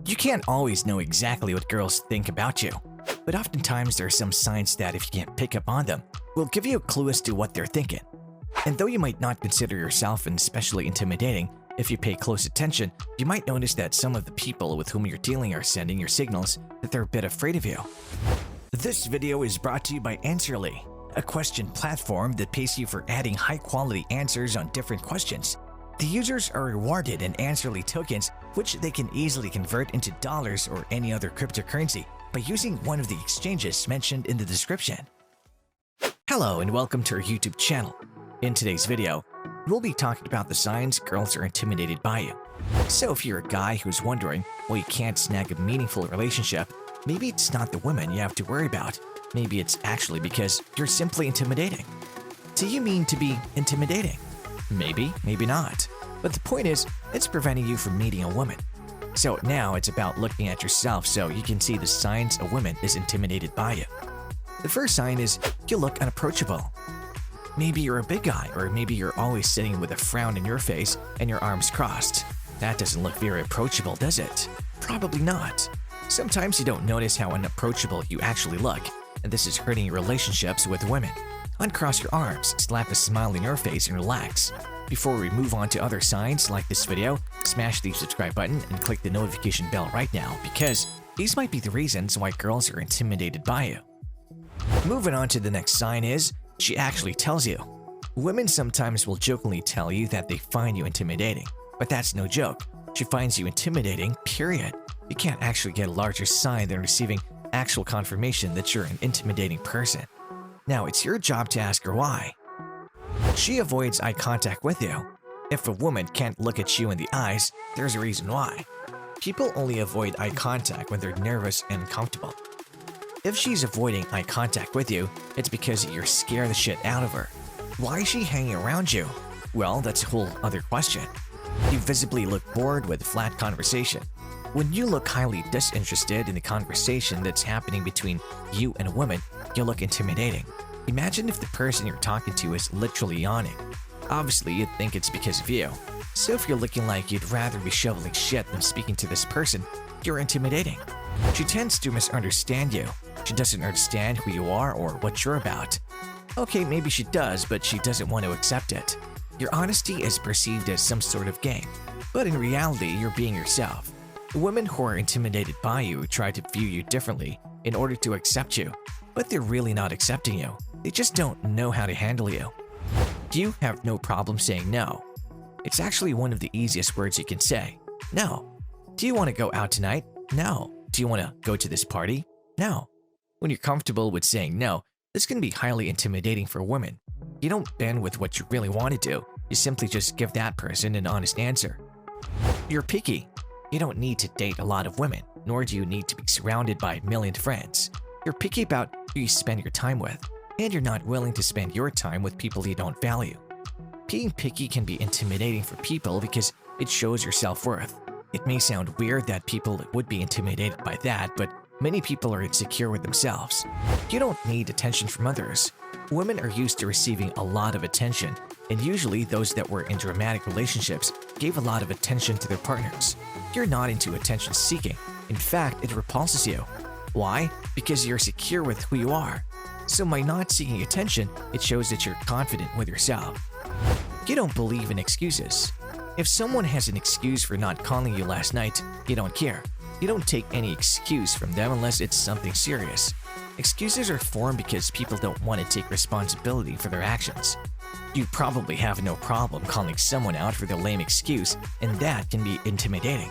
You can't always know exactly what girls think about you, but oftentimes there are some signs that if you can't pick up on them, will give you a clue as to what they're thinking. And though you might not consider yourself especially intimidating, if you pay close attention, you might notice that some of the people with whom you're dealing are sending your signals that they're a bit afraid of you. This video is brought to you by Answerly, a question platform that pays you for adding high-quality answers on different questions. The users are rewarded in Answerly tokens, which they can easily convert into dollars or any other cryptocurrency by using one of the exchanges mentioned in the description. Hello and welcome to our YouTube channel. In today's video, we'll be talking about the signs girls are intimidated by you. So if you're a guy who's wondering why you can't snag a meaningful relationship, maybe it's not the women you have to worry about. Maybe it's actually because you're simply intimidating. Do you mean to be intimidating? Maybe, maybe not. But the point is, it's preventing you from meeting a woman. So now it's about looking at yourself so you can see the signs a woman is intimidated by you. The first sign is you look unapproachable. Maybe you're a big guy, or maybe you're always sitting with a frown in your face and your arms crossed. That doesn't look very approachable, does it? Probably not. Sometimes you don't notice how unapproachable you actually look, and this is hurting your relationships with women. Uncross your arms, slap a smile in your face, and relax. Before we move on to other signs like this video, smash the subscribe button and click the notification bell right now because these might be the reasons why girls are intimidated by you. Moving on to the next sign is, she actually tells you. Women sometimes will jokingly tell you that they find you intimidating, but that's no joke. She finds you intimidating, period. You can't actually get a larger sign than receiving actual confirmation that you're an intimidating person. Now it's your job to ask her why. She avoids eye contact with you. If a woman can't look at you in the eyes, there's a reason why. People only avoid eye contact when they're nervous and uncomfortable. If she's avoiding eye contact with you, it's because you're scared the shit out of her. Why is she hanging around you? Well, that's a whole other question. You visibly look bored with flat conversation. When you look highly disinterested in the conversation that's happening between you and a woman, you look intimidating. Imagine if the person you're talking to is literally yawning. Obviously, you'd think it's because of you. So if you're looking like you'd rather be shoveling shit than speaking to this person, you're intimidating. She tends to misunderstand you. She doesn't understand who you are or what you're about. Okay, maybe she does, but she doesn't want to accept it. Your honesty is perceived as some sort of game, but in reality, you're being yourself. Women who are intimidated by you try to view you differently in order to accept you, but they're really not accepting you. They just don't know how to handle you. You have no problem saying no. It's actually one of the easiest words you can say. No. Do you want to go out tonight? No. Do you want to go to this party? No. When you're comfortable with saying no, this can be highly intimidating for women. You don't bend with what you really want to do. You simply just give that person an honest answer. You're picky. You don't need to date a lot of women, nor do you need to be surrounded by a million friends. You're picky about who you spend your time with, and you're not willing to spend your time with people you don't value. Being picky can be intimidating for people because it shows your self-worth. It may sound weird that people would be intimidated by that, but many people are insecure with themselves. You don't need attention from others. Women are used to receiving a lot of attention, and usually those that were in dramatic relationships gave a lot of attention to their partners. You're not into attention seeking. In fact, it repulses you. Why? Because you're secure with who you are. So by not seeking attention, it shows that you're confident with yourself. You don't believe in excuses. If someone has an excuse for not calling you last night, you don't care. You don't take any excuse from them unless it's something serious. Excuses are formed because people don't want to take responsibility for their actions. You probably have no problem calling someone out for their lame excuse, and that can be intimidating.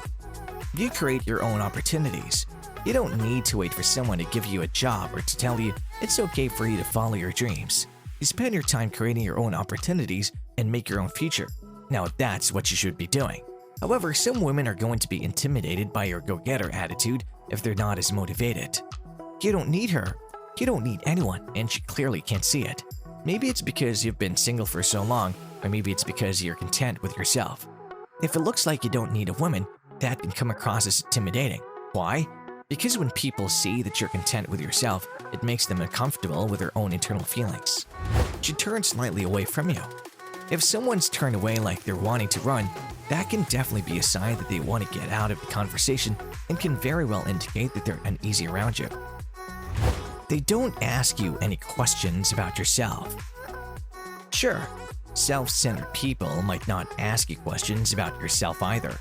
You create your own opportunities. You don't need to wait for someone to give you a job or to tell you it's okay for you to follow your dreams. You spend your time creating your own opportunities and make your own future. Now that's what you should be doing. However, some women are going to be intimidated by your go-getter attitude if they're not as motivated. You don't need her. You don't need anyone, and she clearly can't see it. Maybe it's because you've been single for so long, or maybe it's because you're content with yourself. If it looks like you don't need a woman, that can come across as intimidating. Why? Because when people see that you're content with yourself, it makes them uncomfortable with their own internal feelings. She turns slightly away from you. If someone's turned away like they're wanting to run, that can definitely be a sign that they want to get out of the conversation and can very well indicate that they're uneasy around you. They don't ask you any questions about yourself. Sure, self-centered people might not ask you questions about yourself either.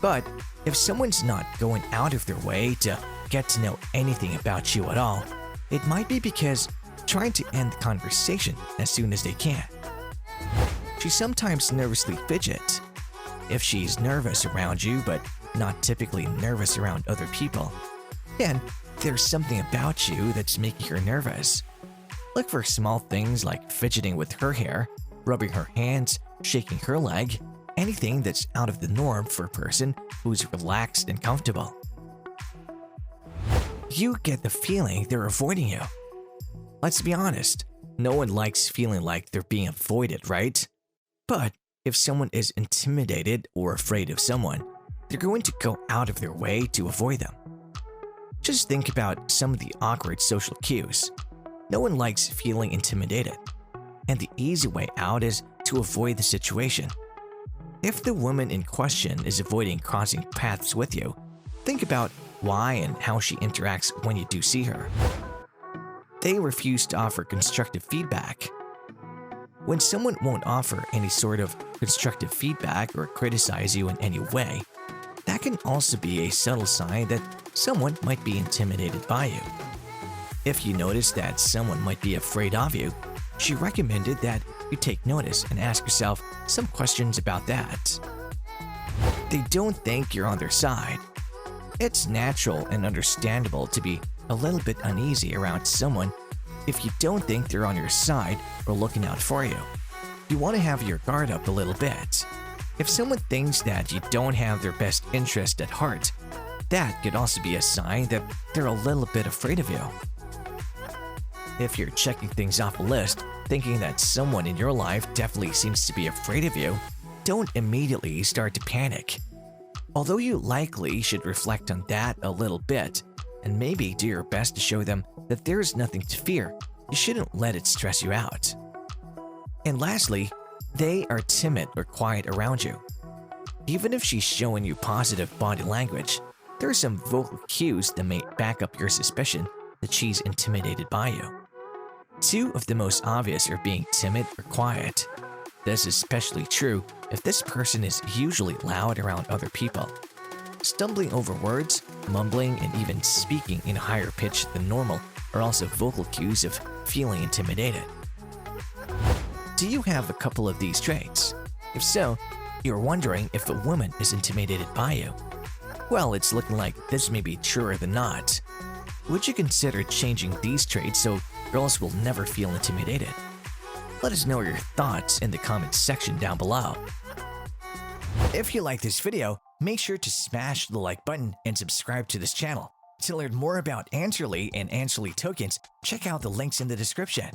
But if someone's not going out of their way to get to know anything about you at all, it might be because trying to end the conversation as soon as they can. She sometimes nervously fidgets. If she's nervous around you but not typically nervous around other people, then there's something about you that's making her nervous. Look for small things like fidgeting with her hair, rubbing her hands, shaking her leg, anything that's out of the norm for a person who's relaxed and comfortable. You get the feeling they're avoiding you. Let's be honest, no one likes feeling like they're being avoided, right? But if someone is intimidated or afraid of someone, they're going to go out of their way to avoid them. Just think about some of the awkward social cues. No one likes feeling intimidated, and the easy way out is to avoid the situation. If the woman in question is avoiding crossing paths with you, think about why and how she interacts when you do see her. They refuse to offer constructive feedback. When someone won't offer any sort of constructive feedback or criticize you in any way, that can also be a subtle sign that someone might be intimidated by you. If you notice that someone might be afraid of you, she recommended that you take notice and ask yourself some questions about that. They don't think you're on their side. It's natural and understandable to be a little bit uneasy around someone if you don't think they're on your side or looking out for you. You want to have your guard up a little bit. If someone thinks that you don't have their best interest at heart, that could also be a sign that they're a little bit afraid of you. If you're checking things off a list, thinking that someone in your life definitely seems to be afraid of you, don't immediately start to panic. Although you likely should reflect on that a little bit, and maybe do your best to show them that there's nothing to fear, you shouldn't let it stress you out. And lastly, they are timid or quiet around you. Even if she's showing you positive body language, there are some vocal cues that may back up your suspicion that she's intimidated by you. Two of the most obvious are being timid or quiet. This is especially true if this person is usually loud around other people. Stumbling over words, mumbling, and even speaking in a higher pitch than normal are also vocal cues of feeling intimidated. Do you have a couple of these traits? If so, you're wondering if a woman is intimidated by you. Well, it's looking like this may be truer than not. Would you consider changing these traits so girls will never feel intimidated? Let us know your thoughts in the comments section down below. If you like this video, make sure to smash the like button and subscribe to this channel. To learn more about Answerly and Answerly tokens, check out the links in the description.